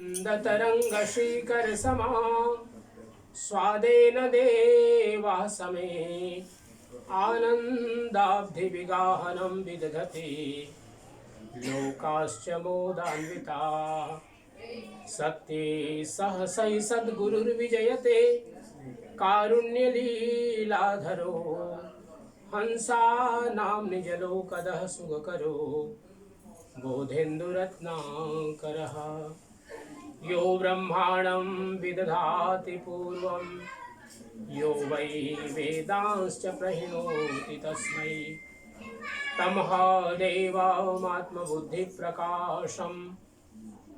तरंग श्रीकर समा स्वादेन देवा समे आनंदाब्धि विगाहनं विदधति लोकाश्च मोदान्विता सत्ये सहसै सद्गुरुर्विजयते कारुण्यलीलाधरो हंसानां निजलोकदः सुखकरो बोधेन्दुरत्नाकरः यो ब्रह्माणं विदधाति पूर्वं यो वै वेदांश्च प्रहिणोति तस्मै तमः देवमात्मबुद्धिप्रकाशं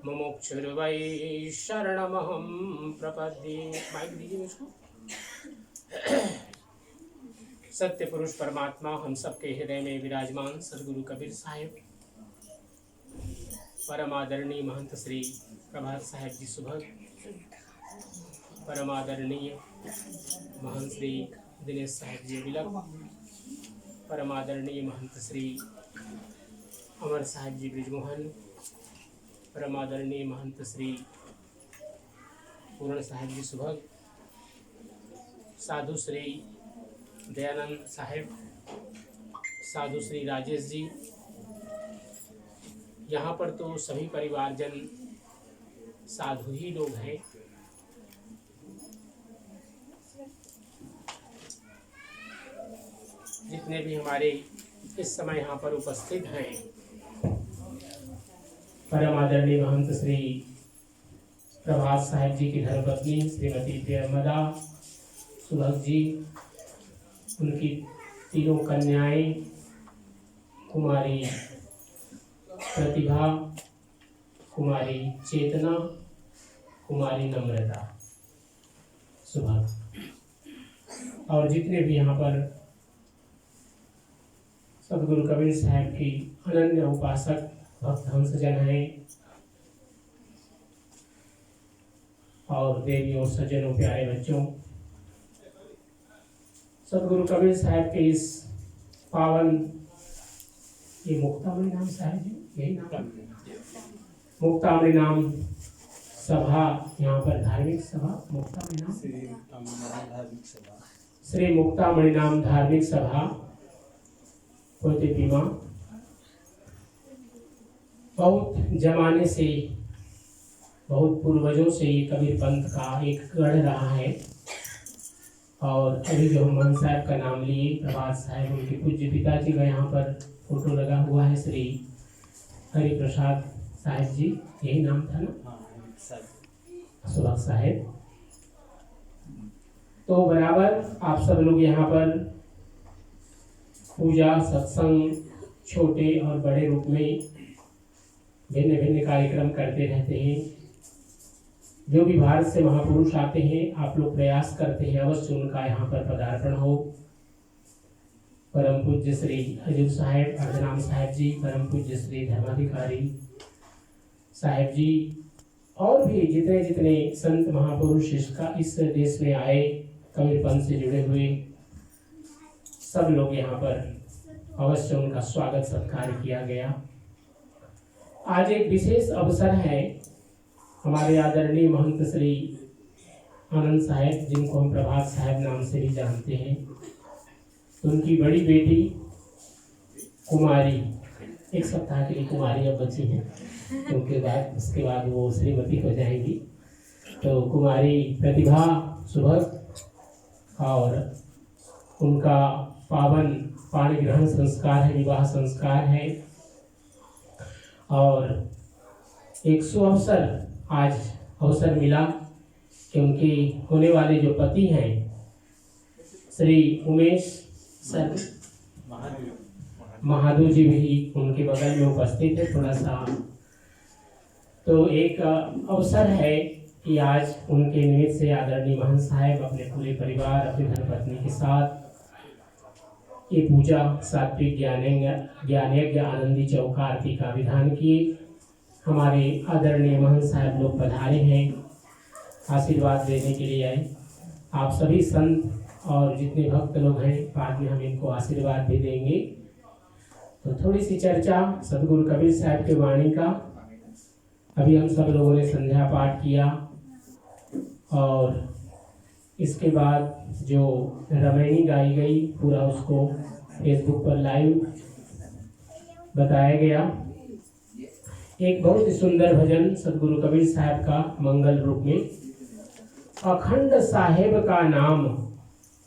मुमुक्षुर्वै शरणमहं प्रपद्ये। माइक दीजिए मुझको। सत्य पुरुष परमात्मा हम सबके हृदय में विराजमान सदगुरु कबीर साहिब, परम आदरणीय महंत श्री प्रभात साहेब जी सुभग, परम आदरणीय महंत श्री दिनेश साहेब जी विलक, परम आदरणीय महंत श्री अमर साहेब जी ब्रिजमोहन, परम आदरणीय महंत श्री पूर्ण साहेब जी सुभग, साधु श्री दयानंद साहेब, साधु श्री राजेश जी, यहाँ पर तो सभी परिवारजन साधु ही लोग हैं। जितने भी हमारे इस समय यहाँ पर उपस्थित हैं, परम आदरणीय महंत श्री प्रभात साहेब जी की धर्मपत्नी श्रीमती प्रियमदा सुभग जी, उनकी तीनों कन्याएं कुमारी प्रतिभा, कुमारी चेतना, कुमारी नम्रता सुभग, और जितने भी यहाँ पर सदगुरु कबीर साहब की अनन्य उपासक भक्त हंसजन हैं, और देवी और सज्जनों प्यारे बच्चों, सदगुरु कबीर साहब के इस पावन, ये मुक्तामणि नाम साहब जी, यही नाम मुक्तामणि नाम सभा, यहाँ पर धार्मिक सभा मुक्तामणि नाम श्री मुक्तामणि नाम धार्मिक सभा पोतेपीमा बहुत जमाने से, बहुत पूर्वजों से ये कबीर पंथ का एक गढ़ रहा है। और अभी जो हम महंत साहब का नाम लिए प्रभात साहब, उनके पूज्य पिताजी का यहाँ पर फोटो लगा हुआ है, श्री हरि प्रसाद साहेब जी, यही नाम था ना, सुभग साहेब। तो बराबर आप सब लोग यहाँ पर पूजा सत्संग छोटे और बड़े रूप में भिन्न भिन्न कार्यक्रम करते रहते हैं। जो भी भारत से महापुरुष आते हैं, आप लोग प्रयास करते हैं अवश्य उनका यहाँ पर पदार्पण हो। परम पूज्य श्री हजूर साहेब अर्धनाम साहेब जी, परम पूज्य श्री धर्माधिकारी साहेब जी, और भी जितने जितने संत महापुरुष इस देश में आए, कबीर पंथ से जुड़े हुए सब लोग यहाँ पर अवश्य उनका स्वागत सत्कार किया गया। आज एक विशेष अवसर है। हमारे आदरणीय महंत श्री आनंद साहेब, जिनको हम प्रभात साहेब नाम से भी जानते हैं, उनकी बड़ी बेटी कुमारी, एक सप्ताह के लिए कुमारी अब बची हैं, उसके बाद वो श्रीमती हो जाएंगी। तो कुमारी प्रतिभा सुभग, और उनका पावन पाणी ग्रहण संस्कार है, विवाह संस्कार है। और एक सुअवसर आज अवसर मिला कि उनके होने वाले जो पति हैं श्री उमेश सर महादू जी भी उनके बगल में उपस्थित है थोड़ा सा। तो एक अवसर है कि आज उनके निमित्त से आदरणीय महंत साहेब अपने पूरे परिवार, अपनी धर्मपत्नी के साथ ये पूजा सात्विक ज्ञानयज्ञ आनंदी चौका आरती का विधान किए। हमारे आदरणीय महंत साहब लोग पधारे हैं, आशीर्वाद देने के लिए आए। आप सभी संत और जितने भक्त लोग हैं, बाद में हम इनको आशीर्वाद भी देंगे। तो थोड़ी सी चर्चा सदगुरु कबीर साहब के वाणी का अभी हम सब लोगों ने संध्या पाठ किया और इसके बाद जो रामायणी गाई गई पूरा उसको फेसबुक पर लाइव बताया गया। एक बहुत ही सुंदर भजन सदगुरु कबीर साहब का मंगल रूप में, अखंड साहेब का नाम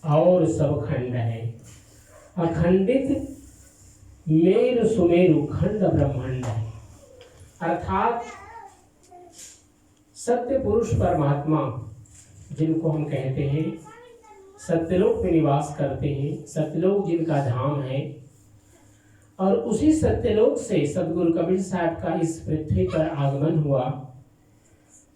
और सब खंड है, अखंडित मेरु सुमेरु खंड ब्रह्मांड है। अर्थात सत्य पुरुष परमात्मा जिनको हम कहते हैं, सत्यलोक में निवास करते हैं, सत्यलोक जिनका धाम है, और उसी सत्यलोक से सदगुरु कबीर साहब का इस पृथ्वी पर आगमन हुआ।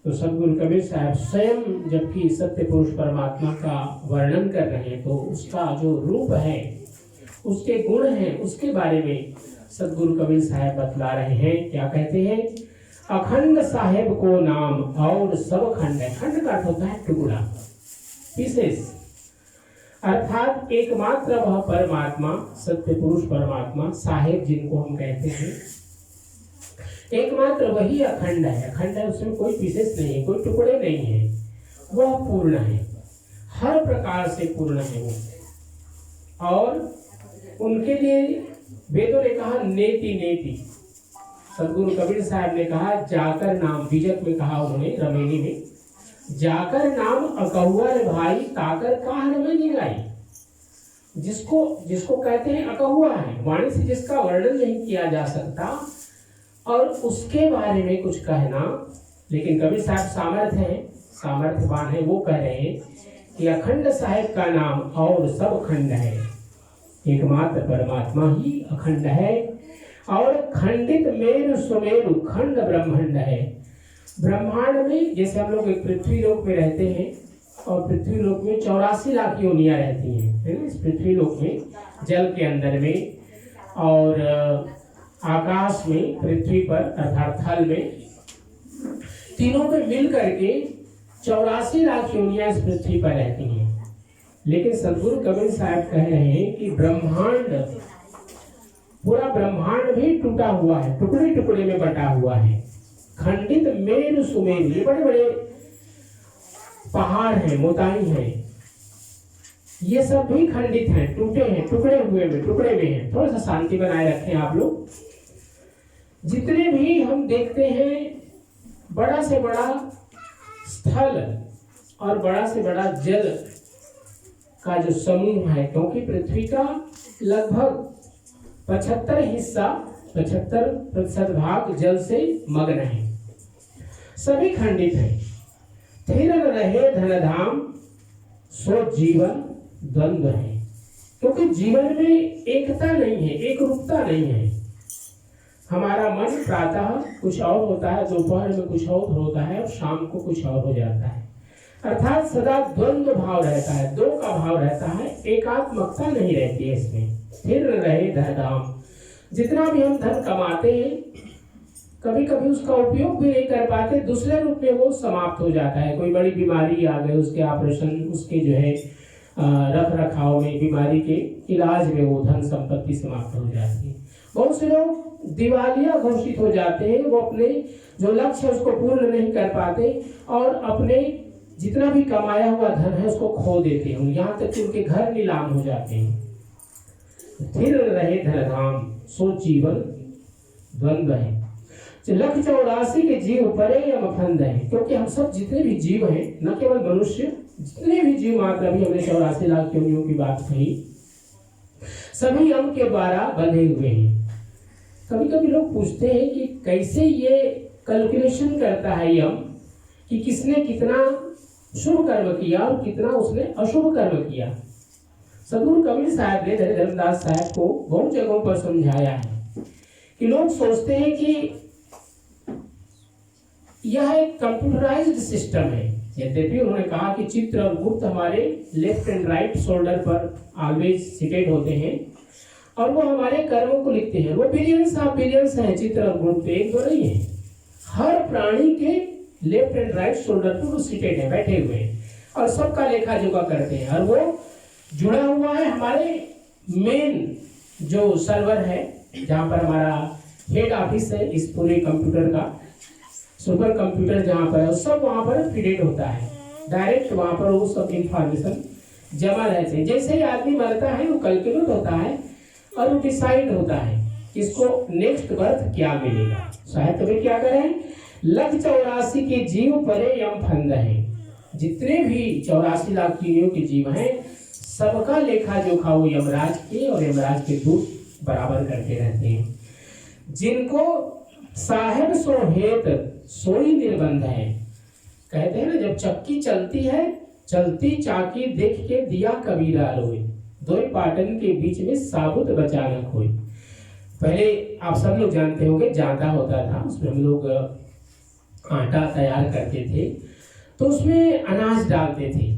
तो सदगुरु कबीर साहब स्वयं जबकि सत्य पुरुष परमात्मा का वर्णन कर रहे हैं, तो उसका जो रूप है, उसके गुण हैं, उसके बारे में सदगुरु कबीर साहब बतला रहे हैं। क्या कहते हैं? अखंड साहेब को नाम और सब खंड है। खंड का अर्थ होता है टुकड़ा, पीसेस। अर्थात एकमात्र वह परमात्मा, सत्य पुरुष परमात्मा, साहेब जिनको हम कहते हैं, एकमात्र वही अखंड है। अखंड है, उसमें कोई पीसेस नहीं है, कोई टुकड़े नहीं है, वह पूर्ण है, हर प्रकार से पूर्ण है वो। और उनके लिए वेदों ने कहा नेति नेति। सदगुरु कबीर साहब ने कहा जाकर नाम, बीजक में कहा उन्होंने रामायणी में, जाकर नाम अकहुआ भाई ताकर कहा रामायणी गाई। जिसको कहते हैं अकहुआ है, वाणी से जिसका वर्णन नहीं किया जा सकता, और उसके बारे में कुछ कहना। लेकिन कबीर साहब सामर्थ्य है, सामर्थ्यवान है, वो कह रहे हैं कि अखंड साहेब का नाम और सब खंड है, एकमात्र परमात्मा ही अखंड है, और खंडित मेरु सुमेरु खंड ब्रह्मांड है। ब्रह्मांड में जैसे हम लोग एक पृथ्वी लोक में रहते हैं, और पृथ्वी लोक में 84 लाख योनियां रहती हैं, है ना, इस पृथ्वी लोक में, जल के अंदर में, और आकाश में, पृथ्वी पर अर्थात थल में, तीनों में मिल करके 84 लाख योनियां इस पृथ्वी पर रहती हैं। लेकिन सदगुरु कबीर साहब कह रहे हैं कि ब्रह्मांड, पूरा ब्रह्मांड भी टूटा हुआ है, टुकड़े टुकड़े में बटा हुआ है। खंडित मेरु सुमेरु, ये बड़े बड़े पहाड़ हैं, मोटाई हैं, ये सब भी खंडित हैं, टूटे हैं, टुकड़े में हैं। थोड़ा सा शांति बनाए रखें आप लोग। जितने भी हम देखते हैं, बड़ा से बड़ा स्थल और बड़ा से बड़ा जल का जो समूह है, क्योंकि पृथ्वी का लगभग 75% भाग जल से मग्न है, सभी खंडित है। स्थिर रहे धनधाम सो जीवन द्वंद्व है, क्योंकि जीवन में एकता नहीं है, एक रूपता नहीं है। हमारा मन प्रातः कुछ और होता है, दोपहर में कुछ और होता है, और शाम को कुछ और हो जाता है। अर्थात सदा द्वंद्व भाव रहता है, दो का भाव रहता है, एकात्मकता नहीं रहती है इसमें। स्थिर रहे धनधाम, जितना भी हम धन कमाते हैं, कभी कभी उसका उपयोग भी नहीं कर पाते, दूसरे रूप में वो समाप्त हो जाता है। कोई बड़ी बीमारी आ गई, उसके ऑपरेशन, उसके जो है रख रखाव में, बीमारी के इलाज में वो धन संपत्ति समाप्त हो जाती है। बहुत से लोग दिवालिया घोषित हो जाते हैं, वो अपने जो लक्ष्य है उसको पूर्ण नहीं कर पाते, और अपने जितना भी कमाया हुआ धन है उसको खो देते हैं, यहाँ तक कि उनके घर नीलाम हो जाते हैं। स्थिर रहे धनधाम सो जीवन द्वंद्व है। 184 के जीव परे यम फंद है, क्योंकि हम सब जितने भी जीव हैं, न केवल मनुष्य, जितने भी जीव मात्र, अभी हमने 84 लाख योनियों की बात कही, सभी यम के द्वारा बंधे हुए हैं। कभी कभी लोग पूछते हैं कि कैसे ये कैलकुलेशन करता है यम, कि किसने कितना शुभ कर्म किया और कितना उसने अशुभ कर्म किया। सदगुरु कबीर साहब ने धर्मदास साहब को बहुत जगहों पर समझाया है कि लोग सोचते हैं कि यह एक कंप्यूटराइज्ड सिस्टम है। यद्यपि उन्होंने कहा कि चित्र और गुप्त हमारे लेफ्ट एंड राइट शोल्डर पर ऑलवेज सिटेड होते हैं, और वो हमारे कर्मों को लिखते हैं। वो बिलियंस ऑफ बिलियंस हैं चित्र और गुप्त, एक दो नहीं है। हर प्राणी के लेफ्ट एंड राइट शोल्डर पर वो सिटेड है, बैठे हुए हैं, और सबका लेखा जोखा करते हैं। और वो जुड़ा हुआ है हमारे मेन जो सर्वर है, जहाँ पर हमारा हेड ऑफिस है इस पूरे कंप्यूटर का, सुपर कंप्यूटर जहाँ पर है सब वहाँ पर फीडेड होता है, डायरेक्ट वहाँ पर वो सब इंफॉर्मेशन जमा रहते हैं। जैसे ही आदमी मरता है वो कैलकुलेट होता है और वो डिसाइड होता है इसको नेक्स्ट बर्थ क्या मिलेगा। साहित्य में क्या करें, लख 84 के जीव परे यम फंद है। जितने भी 84 लाख योनियों के जीव हैं सबका लेखा जोखा वो यमराज के और यमराज के दूत बराबर करते रहते हैं। जिनको साहेब सो हेत सोई निर्बंध है। कहते हैं ना, जब चक्की चलती है, चलती चाकी देख के दिया कबीरा लोई, दो पाटन के बीच में साबुत बचाना कोई। पहले आप सब लोग जानते होंगे जांता होता था, उसमें हम लोग आटा तैयार करते थे तो उसमें अनाज डालते थे।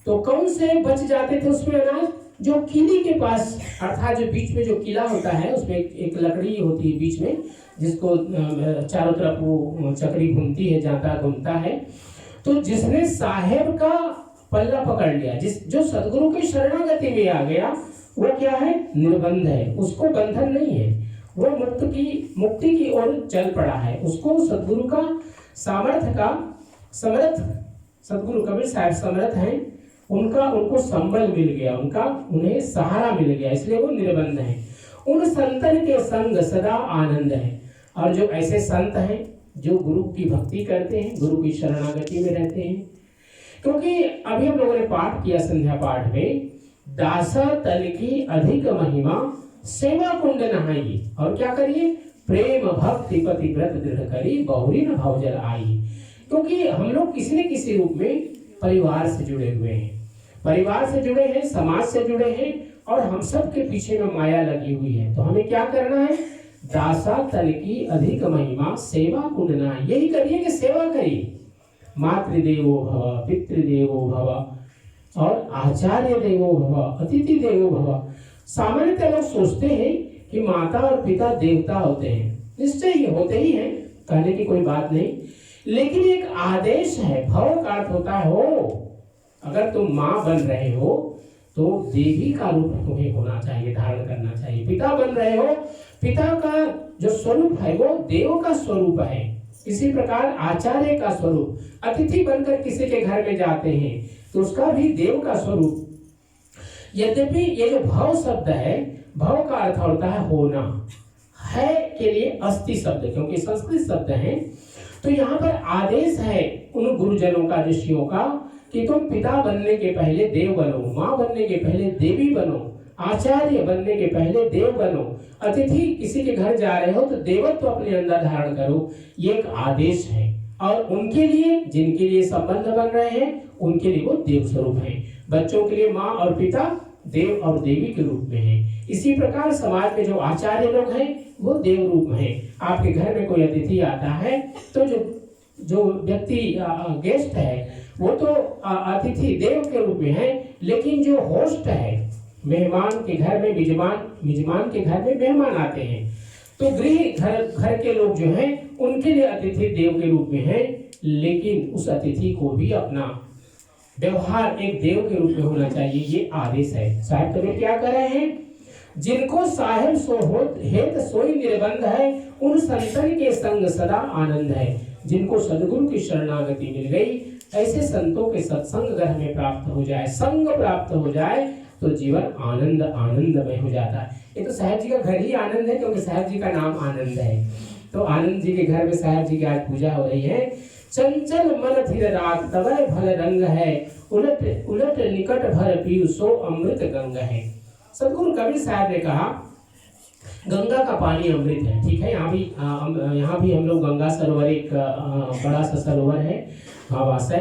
तो कौन से बच जाते थे उसमें अनाज, जो कीली के पास, अर्थात जो बीच में जो किला होता है उसमें एक लकड़ी होती है बीच में, जिसको चारों तरफ वो चक्री घूमती है, जाता घूमता है। तो जिसने साहेब का पल्ला पकड़ लिया, जो सदगुरु की शरणागति में आ गया, वो क्या है, निर्बंध है, उसको बंधन नहीं है, वो मुक्ति की ओर चल पड़ा है। उसको सदगुरु का समर्थ सदगुरु कबीर साहब समर्थ हैं, उनको संबल मिल गया, उन्हें सहारा मिल गया, इसलिए वो निर्बंध है। उन संतन के संग सदा आनंद है। और जो ऐसे संत हैं जो गुरु की भक्ति करते हैं, गुरु की शरणागति में रहते हैं, क्योंकि अभी हम लोगों ने पाठ किया संध्या पाठ में, दासा तल की अधिक महिमा सेवा कुंड नहाइए, और क्या करिए, प्रेम भक्ति पति व्रत दृढ़ करी बहुरी न भवजल आई। क्योंकि हम लोग किसी न किसी रूप में परिवार से जुड़े हुए हैं, परिवार से जुड़े हैं, समाज से जुड़े हैं, और हम सब के पीछे में माया लगी हुई है। तो हमें क्या करना है, दासा तल की अधिक महिमा सेवा कुंड नहाइए, यही करिए कि सेवा करिए। मातृदेवो भव, पितृदेवो भव और आचार्य देवो भव, अतिथि देवो भव। सामान्यतः लोग सोचते हैं कि माता और पिता देवता होते हैं, निश्चय ही होते ही हैं, कहने की कोई बात नहीं, लेकिन एक आदेश है। भव का अर्थ होता है हो। अगर तुम माँ बन रहे हो तो देवी का रूप तुम्हें होना चाहिए, धारण करना चाहिए। पिता बन रहे हो, पिता का जो स्वरूप है वो देव का स्वरूप है। इसी प्रकार आचार्य का स्वरूप, अतिथि बनकर किसी के घर में जाते हैं तो उसका भी देव का स्वरूप। यद्यपि ये जो भव शब्द है, भव का अर्थ होता है होना, है के लिए अस्ति शब्द, क्योंकि संस्कृत शब्द है। तो यहाँ पर आदेश है उन गुरुजनों का, ऋषियों का, कि तुम पिता बनने के पहले देव बनो, माँ बनने के पहले देवी बनो, आचार्य बनने के पहले देव बनो, अतिथि किसी के घर जा रहे हो तो देवत्व अपने अंदर धारण करो। ये एक आदेश है। और उनके लिए, जिनके लिए संबंध बन रहे हैं, उनके लिए वो देव स्वरूप है। बच्चों के लिए माँ और पिता देव और देवी के रूप में है। इसी प्रकार समाज में जो आचार्य लोग हैं वो देव रूप में है। आपके घर में कोई अतिथि आता है तो जो व्यक्ति गेस्ट है वो तो अतिथि देव के रूप में है, लेकिन जो होस्ट है, मेहमान के घर में मिजमान के घर में मेहमान आते हैं, तो गृह घर के लोग जो हैं उनके लिए अतिथि देव के रूप में है, लेकिन उस अतिथि को भी अपना व्यवहार एक देव के रूप में होना चाहिए। ये आदेश है। साहब तो क्या कर रहे हैं, जिनको साहेब सो हेत सोई निर्बंध है, उन संतन के संग सदा आनंद है। जिनको सदगुरु की शरणागति मिल गई, ऐसे संतों के सत्संग अगर हमें प्राप्त हो जाए, संग प्राप्त हो जाए, तो जीवन आनंदमय हो जाता है। ये तो साहेब जी का घर ही आनंद है, क्योंकि साहेब जी का नाम आनंद है। तो आनंद जी के घर में साहेब जी की आज पूजा हो रही है। चंचल मन थिर रात तवै भल रंग है, उलट उलट निकट भर पीऊ सो अमृत गंग है। सदगुरु कबीर साहब ने कहा गंगा का पानी अमृत है। ठीक है, यहाँ भी हम लोग गंगा सरोवर, एक बड़ा सा सरोवर है वहाँ वास है,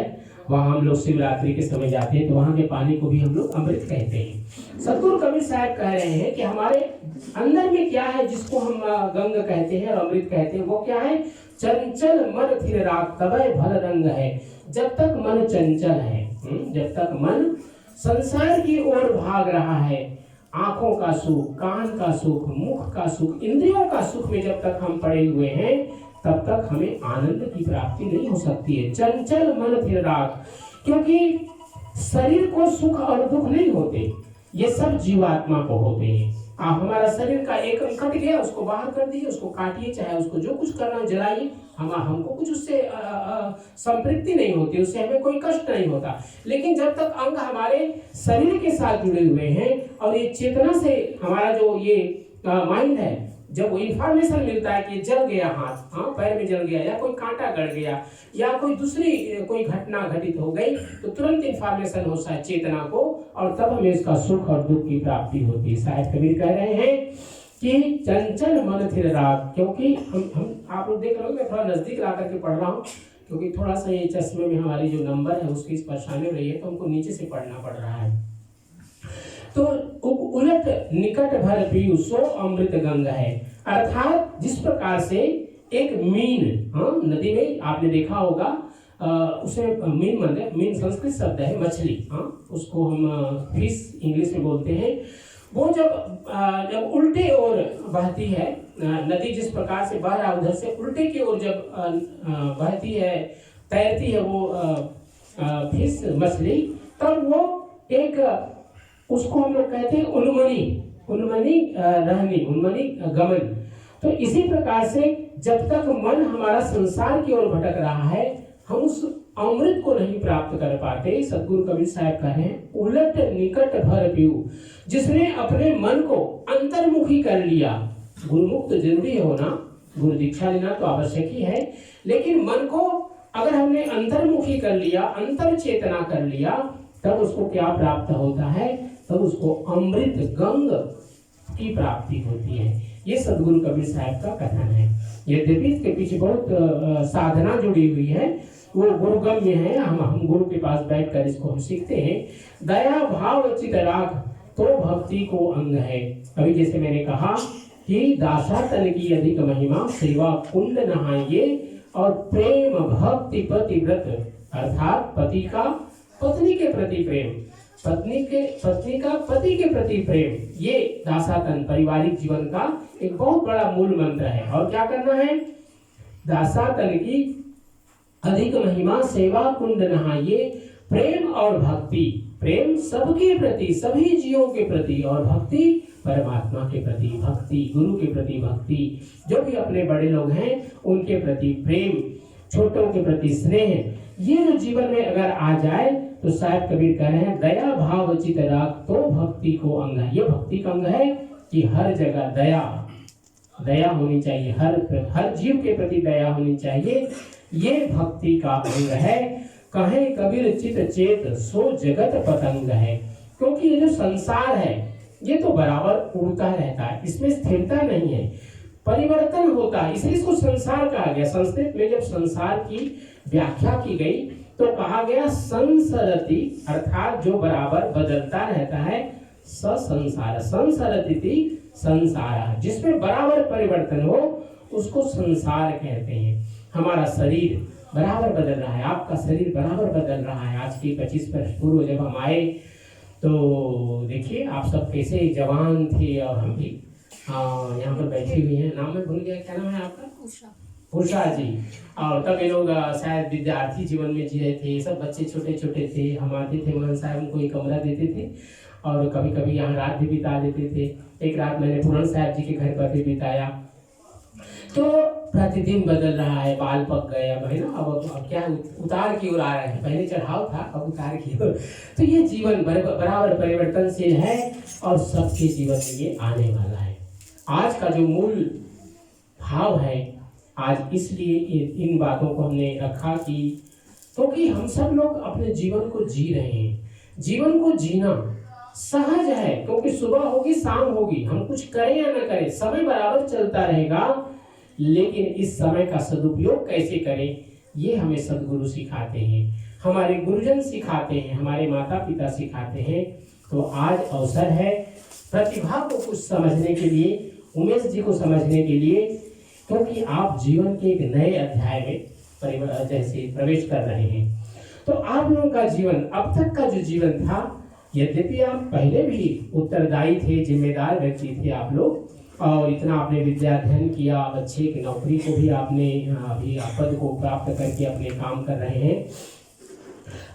वहाँ हम लोग शिवरात्रि के समय जाते हैं तो वहाँ के पानी को भी हम लोग अमृत कहते हैं। सदगुरु कबीर साहब कह रहे हैं कि हमारे अंदर में क्या है जिसको हम गंग कहते हैं और अमृत कहते हैं, वो क्या है, चंचल मन थिर रात तवै भल रंग है। जब तक मन चंचल है, जब तक मन संसार की ओर भाग रहा है, आंखों का सुख, कान का सुख, मुख का सुख, इंद्रियों का सुख में जब तक हम पड़े हुए हैं, तब तक हमें आनंद की प्राप्ति नहीं हो सकती है। चंचल मन थिर रात, क्योंकि शरीर को सुख और दुख नहीं होते, ये सब जीवात्मा को होते हैं। हमारा शरीर का एक अंग कट गया, उसको बाहर कर दिए, उसको काटिए, चाहे उसको जो कुछ करना जलाइए, हमको कुछ उससे संतृप्ति नहीं होती, उससे हमें कोई कष्ट नहीं होता। लेकिन जब तक अंग हमारे शरीर के साथ जुड़े हुए हैं और ये चेतना से हमारा जो ये माइंड है, जब वो इंफॉर्मेशन मिलता है कि जल गया हाथ, पैर में जल गया, या कोई कांटा गड़ गया, या कोई दूसरी कोई घटना घटित हो गई, तो तुरंत इंफॉर्मेशन होता है चेतना को, और तब हमें इसका सुख और दुख की प्राप्ति होती है। शायद कबीर कह रहे हैं कि चंचल मन थिर राग, क्योंकि हम आप लोग देख रहे हो, मैं थोड़ा नजदीक ला करके पढ़ रहा हूँ, क्योंकि थोड़ा सा ये चश्मे में हमारी जो नंबर है उसकी परेशानी हो रही है, तो हमको नीचे से पढ़ना पड़ रहा है। तो उलट निकट भर पीयू सो अमृत गंगा है, अर्थात जिस प्रकार से एक मीन, नदी में आपने देखा होगा, उसे मीन संस्कृत शब्द है मछली, उसको हम फिश इंग्लिश में बोलते हैं। वो जब उल्टे ओर बहती है, नदी जिस प्रकार से बह रहा उधर से उल्टे की ओर जब बहती है, तैरती है वो फिश मछली, तब वो एक, उसको हम लोग कहते हैं उन्मनी रहनी, उन्मनी गमन। तो इसी प्रकार से जब तक मन हमारा संसार की ओर भटक रहा है, हम उस अमृत को नहीं प्राप्त कर पाते। सदगुरु कबीर साहब कह रहे हैं उलट निकट भर पीऊ, जिसने अपने मन को अंतर्मुखी कर लिया। गुरुमुख तो जरूरी है होना, गुरु दीक्षा लेना तो आवश्यक ही है, लेकिन मन को अगर हमने अंतर्मुखी कर लिया, अंतर चेतना कर लिया, तब उसको क्या प्राप्त होता है? तब उसको अमृत गंग की प्राप्ति होती है। ये सदगुरु कबीर साहब का कथन है। यद्यपि इसके पीछे बहुत साधना जुड़ी हुई है, वो गुरुगम्य है, हम गुरु के पास बैठकर इसको हम सीखते हैं। दया भाव चित राग तो भक्ति को अंग है। अभी जैसे मैंने कहा कि दासातन की अधिक महिमा, सेवा कुंड नहाइए, और प्रेम भक्ति पतिव्रत, अर्थात पति का पत्नी के प्रति प्रेम, पत्नी का पति के प्रति प्रेम, ये दासातन पारिवारिक जीवन का एक बहुत बड़ा मूल मंत्र है। और क्या करना है? दासातन की अधिक महिमा, सेवा कुंड नहाइए, प्रेम और भक्ति, प्रेम सबके प्रति, सभी जीवों के प्रति, और भक्ति परमात्मा के प्रति भक्ति, गुरु के प्रति भक्ति, जो भी अपने बड़े लोग हैं उनके प्रति प्रेम, छोटों के प्रति स्नेह, ये जो जीवन में अगर आ जाए तो साहब कबीर कह रहे हैं दया भाव चित राग तो भक्ति को अंग है। ये भक्ति का अंग है कि हर जगह दया होनी चाहिए, हर जीव के प्रति दया होनी चाहिए। ये भक्ति का अंग है। कहे कबीर चित चेत सो जगत पतंग है, क्योंकि ये जो संसार है ये तो बराबर उड़ता रहता है, इसमें स्थिरता नहीं है, परिवर्तन होता है, इसलिए इसको संसार कहा गया। संस्कृत में जब संसार की व्याख्या की गई तो कहा गया संसरति, अर्थात जो बराबर बदलता रहता है, संसार, संसरति संसार, जिसमें बराबर परिवर्तन हो उसको संसार कहते हैं। हमारा शरीर बराबर बदल रहा है, आपका शरीर बराबर बदल रहा है। आज के 25 वर्ष पूर्व जब हम आए तो देखिए आप सब कैसे जवान थे, और हम भी यहाँ पर बैठी हुई हैं। नाम मैं भूल गया, क्या नाम है आपका? उषा जी। और तब ये लोग शायद विद्यार्थी जीवन में जी रहे थे, सब बच्चे छोटे छोटे थे। हम आते थे, मोहन साहब उनको एक कमरा देते थे और कभी कभी यहाँ रात भी बिता देते थे। एक रात मैंने पूरण साहब जी के घर पर भी बिताया। तो प्रतिदिन बदल रहा है, बाल पक गए, अब है ना, अब क्या उतार की ओर आ रहे हैं। पहले चढ़ाव था, अब उतार की ओर। तो ये जीवन बराबर परिवर्तनशील है और सबके जीवन में ये आने वाला है। आज का जो मूल भाव है, आज इसलिए इन बातों को हमने रखा कि क्योंकि हम सब लोग अपने जीवन को जी रहे हैं। जीवन को जीना सहज है, क्योंकि सुबह होगी शाम होगी, हम कुछ करें या ना करें, समय बराबर चलता रहेगा। लेकिन इस समय का सदुपयोग कैसे करें, ये हमें सदगुरु सिखाते हैं, हमारे गुरुजन सिखाते हैं, हमारे माता पिता सिखाते हैं। तो आज अवसर है प्रतिभा को कुछ समझने के लिए, उमेश जी को समझने के लिए, क्योंकि आप जीवन के एक नए अध्याय में जैसे प्रवेश कर रहे हैं। तो आप लोगों का जीवन, अब तक का जो जीवन था, यद्यपि आप पहले भी उत्तरदायी थे, जिम्मेदार व्यक्ति थे आप लोग, और इतना आपने विद्या अध्ययन किया, अच्छे की नौकरी को भी आपने अभी पद को प्राप्त करके अपने काम कर रहे हैं।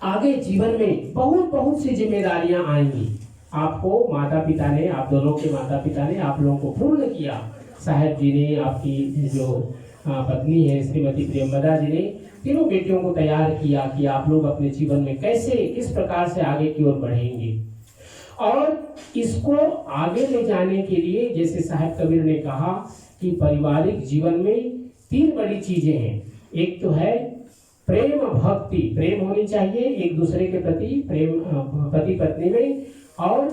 आगे जीवन में बहुत बहुत सी जिम्मेदारियां आएंगी। आपको माता पिता ने, आप दोनों के माता पिता ने आप लोगों को पूर्ण किया। साहब जी ने, आपकी जो पत्नी है श्रीमती प्रियंवदा जी ने तीनों बेटियों को तैयार किया कि आप लोग अपने जीवन में कैसे, किस प्रकार से आगे की ओर बढ़ेंगे। और इसको आगे ले जाने के लिए जैसे साहब कबीर ने कहा कि पारिवारिक जीवन में 3 बड़ी चीजें हैं। एक तो है प्रेम भक्ति, प्रेम होनी चाहिए एक दूसरे के प्रति, प्रेम पति पत्नी में, और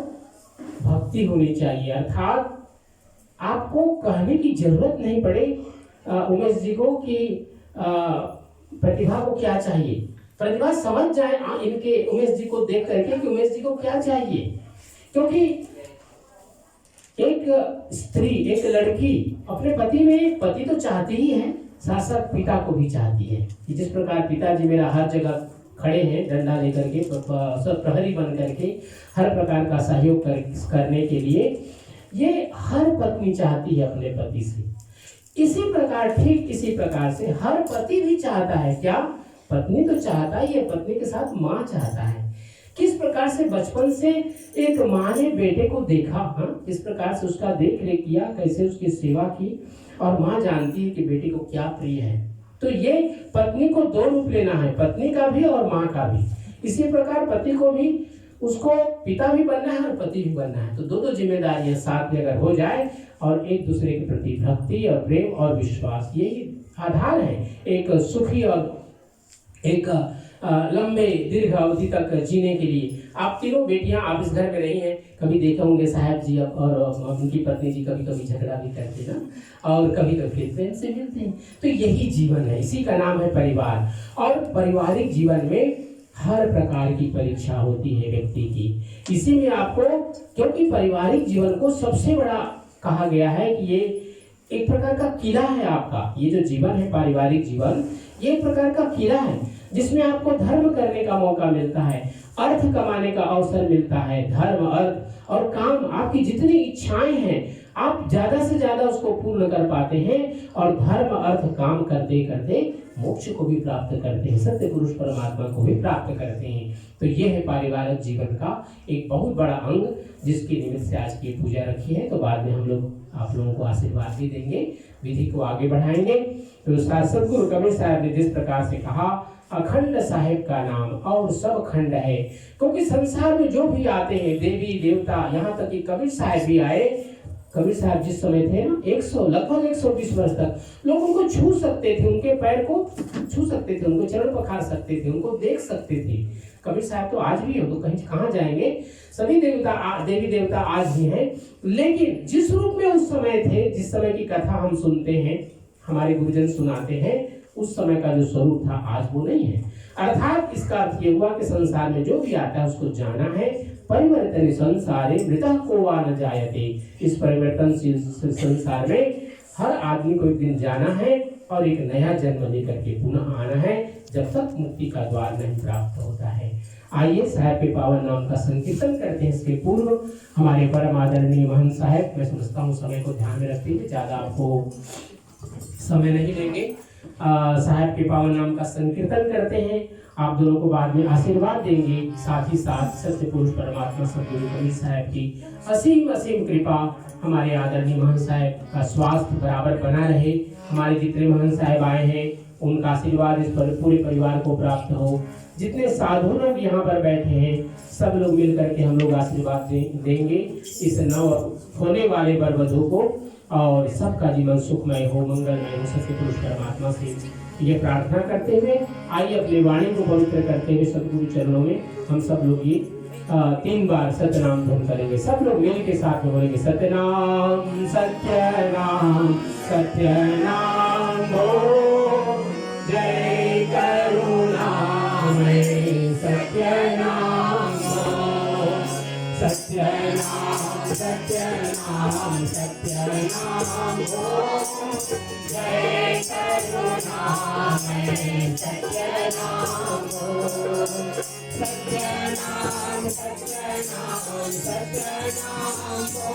भक्ति होनी चाहिए। अर्थात आपको कहने की जरूरत नहीं पड़े उमेश जी को कि प्रतिभा को क्या चाहिए। प्रतिभा समझ जाए इनके उमेश जी को देख करके कि उमेश जी को क्या चाहिए। क्योंकि एक स्त्री, एक लड़की अपने पति में, पति तो चाहती ही है, साथ साथ पिता को भी चाहती है कि जिस प्रकार पिताजी मेरा हर जगह खड़े हैं डंडा लेकर के, सब प्रहरी बन करके हर प्रकार का सहयोग करने के लिए, ये हर पत्नी चाहती है अपने पति से। इसी प्रकार, ठीक इसी प्रकार से हर पति भी चाहता है, क्या पत्नी तो चाहता ही है, पत्नी के साथ माँ चाहता है। किस प्रकार से बचपन से एक माँ ने बेटे को देखा, किस प्रकार से उसका देख रेख किया, कैसे उसकी सेवा की, और माँ जानती है कि बेटे को क्या प्रिय है। तो ये पत्नी को 2 रूप लेना है, पत्नी का भी और माँ का भी। इसी प्रकार पति को भी, उसको पिता भी बनना है और पति भी बनना है। तो दोनों जिम्मेदारियां साथ में अगर हो जाए और एक दूसरे के प्रति भक्ति और प्रेम और विश्वास, यही आधार है एक सुखी और एक लंबे दीर्घ अवधि तक जीने के लिए। आप तीनों बेटियां, आप इस घर में नहीं हैं, कभी देखे होंगे साहब जी और उनकी पत्नी जी कभी कभी झगड़ा भी करते ना, और कभी कभी प्रेम से मिलते हैं। तो यही जीवन है, इसी का नाम है परिवार। और पारिवारिक जीवन में हर प्रकार की परीक्षा होती है व्यक्ति की। इसी में आपको, क्योंकि पारिवारिक जीवन को सबसे बड़ा कहा गया है कि ये एक प्रकार का किला है आपका। ये जो जीवन है पारिवारिक जीवन, ये एक प्रकार का किला है जिसमें आपको धर्म करने का मौका मिलता है, अर्थ कमाने का अवसर मिलता है। धर्म, अर्थ और काम, आपकी जितनी इच्छाएं हैं आप ज्यादा से ज्यादा उसको पूर्ण कर पाते हैं, और धर्म, अर्थ, काम करते करते मोक्ष को भी प्राप्त करते हैं, सत्य पुरुष परमात्मा को भी प्राप्त करते हैं। तो ये है पारिवारिक जीवन का एक बहुत बड़ा अंग, जिसके निमित्त से आज की पूजा रखी है। तो बाद में हम लोग आप लोगों को आशीर्वाद भी देंगे, विधि को आगे बढ़ाएंगे। तो सदगुरु कबीर साहब ने जिस प्रकार से कहा, अखंड साहिब का नाम और सब खंड है। क्योंकि संसार में जो भी आते हैं देवी देवता, यहाँ तक कि कबीर साहब भी आए। कबीर साहब जिस समय थे ना, लगभग 120 वर्ष तक लोग उनको छू सकते थे, उनके पैर को छू सकते थे, उनको चरण पखार सकते थे, उनको देख सकते थे। कबीर साहब तो आज भी है, तो कहीं कहाँ जाएंगे, सभी देवी देवता आज भी हैं। लेकिन जिस रूप में उस समय थे, जिस समय की कथा हम सुनते हैं, हमारे गुरुजन सुनाते हैं, उस समय का जो स्वरूप था आज वो नहीं है। अर्थात इसका अर्थ ये हुआ कि संसार में जो भी आता है उसको जाना है। परिवर्तन संसारे मृतः को वा न जायते। इस परिवर्तनशील संसार में हर आदमी को एक दिन जाना है और एक नया जन्म लेकर के पुनः आना है, जब तक मुक्ति का द्वार नहीं प्राप्त होता है। आइए साहब के पावन नाम का संकीर्तन करते हैं। इसके पूर्व हमारे परम आदरणीय महंत साहब, मैं समझता हूँ समय को ध्यान में रखते हुए ज्यादा आपको समय नहीं देंगे, साहब के पावन नाम का संकीर्तन करते हैं। आप दोनों को बाद में आशीर्वाद देंगे। साथ ही साथ सत्य पुरुष परमात्मा सद्गुरु कबीर साहब की असीम असीम कृपा, हमारे आदरणीय महंत साहब का स्वास्थ्य बराबर बना रहे। हमारे जितने महंत साहब आए हैं उनका आशीर्वाद इस पर पूरे परिवार को प्राप्त हो। जितने साधु लोग यहाँ पर बैठे हैं सब लोग मिल करके हम लोग आशीर्वाद देंगे इस नव होने वाले वर वधू को, और सबका जीवन सुखमय हो, मंगलमय हो, सत्य पुरुष परमात्मा से ये प्रार्थना करते हुए आइए अपनी वाणी को पवित्र करते हुए सतगुरु चरणों में हम सब लोग ये 3 बार सत्यनाम ध्वनि करेंगे। सब लोग मिल के साथ में बोलेंगे, सत्यनाम सत्यनाम सत्यनाम हो, जय करुणामय सत्यनाम हो, सत्यनाम सत्यनाम सत्यनाम हो, जय करुणामय सत्यनाम हो, सत्यनाम सत्यनाम सत्यनाम हो,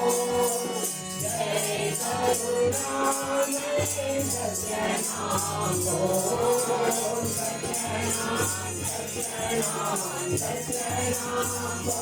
जय करुणामय सत्यनाम हो, सत्यनाम सत्यनाम सत्यनाम हो,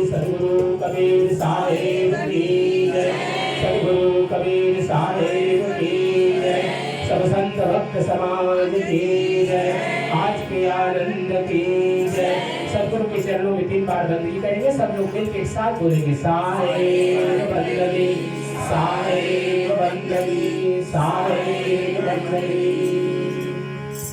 सद्गुरु कबीर साहेब की जय। सद्गुरु कबीर साहेब की जय। सब संत भक्त समाज की जय। आज के आनंद की जय। सद्गुरु के चरणों में 3 बार बंदगी करेंगे। सब लोग मिलकर एक साथ बोलेंगे साहेब बंदगी, साहेब बंदगी, साहेब बंदगी।